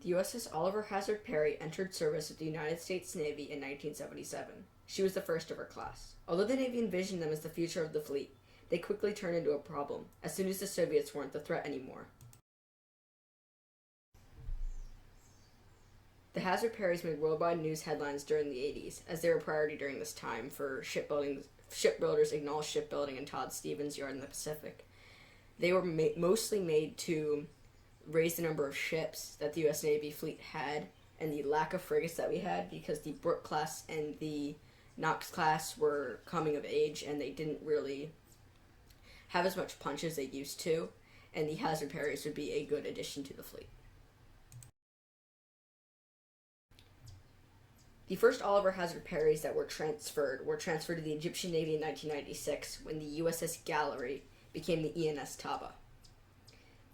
The USS Oliver Hazard Perry entered service with the United States Navy in 1977. She was the first of her class. Although the Navy envisioned them as the future of the fleet, they quickly turned into a problem as soon as the Soviets weren't the threat anymore. The Hazard Perrys made worldwide news headlines during the 80s, as they were a priority during this time for shipbuilders Acknowledged Shipbuilding and Todd Stevens Yard in the Pacific. They were mostly made to raise the number of ships that the U.S. Navy fleet had and the lack of frigates that we had, because the Brooke class and the Knox class were coming of age and they didn't really have as much punch as they used to, and the Hazard Perrys would be a good addition to the fleet. The first Oliver Hazard Perrys that were transferred to the Egyptian Navy in 1996 when the USS Gallery became the ENS Taba.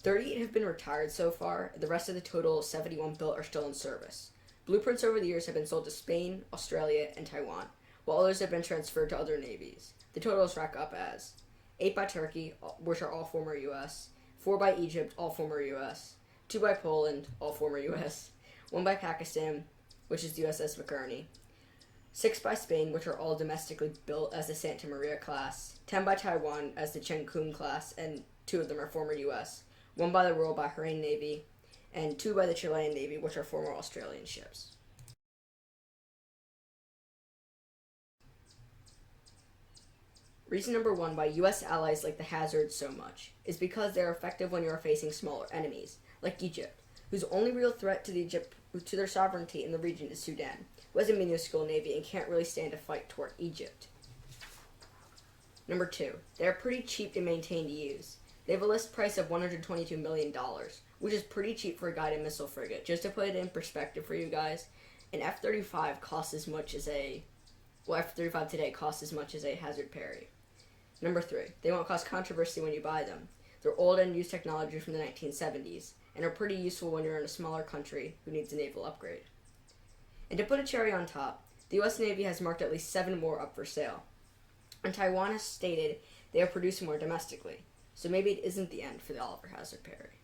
38 have been retired so far. The rest of the total 71 built are still in service. Blueprints over the years have been sold to Spain, Australia, and Taiwan, while others have been transferred to other navies. The totals rack up as 8 by Turkey, which are all former US, 4 by Egypt, all former US, 2 by Poland, all former US, 1 by Pakistan, which is the USS McCurney, 6 by Spain, which are all domestically built as the Santa Maria class, 10 by Taiwan as the Chen Kung class, and 2 of them are former US, 1 by the Royal Bahrain Navy, and 2 by the Chilean Navy, which are former Australian ships. Reason number 1 why US allies like the Hazard so much is because they are effective when you are facing smaller enemies, like Egypt, whose only real threat to their sovereignty in the region is Sudan, who has a minuscule navy and can't really stand a fight toward Egypt. Number 2, they are pretty cheap to maintain to use. They have a list price of $122 million, which is pretty cheap for a guided missile frigate. Just to put it in perspective for you guys, an F-35 costs as much as F-35 today costs as much as a Hazard Perry. Number 3, they won't cause controversy when you buy them. They're old and used technology from the 1970s, and are pretty useful when you're in a smaller country who needs a naval upgrade. And to put a cherry on top, the US Navy has marked at least 7 more up for sale, and Taiwan has stated they are producing more domestically, so maybe it isn't the end for the Oliver Hazard Perry.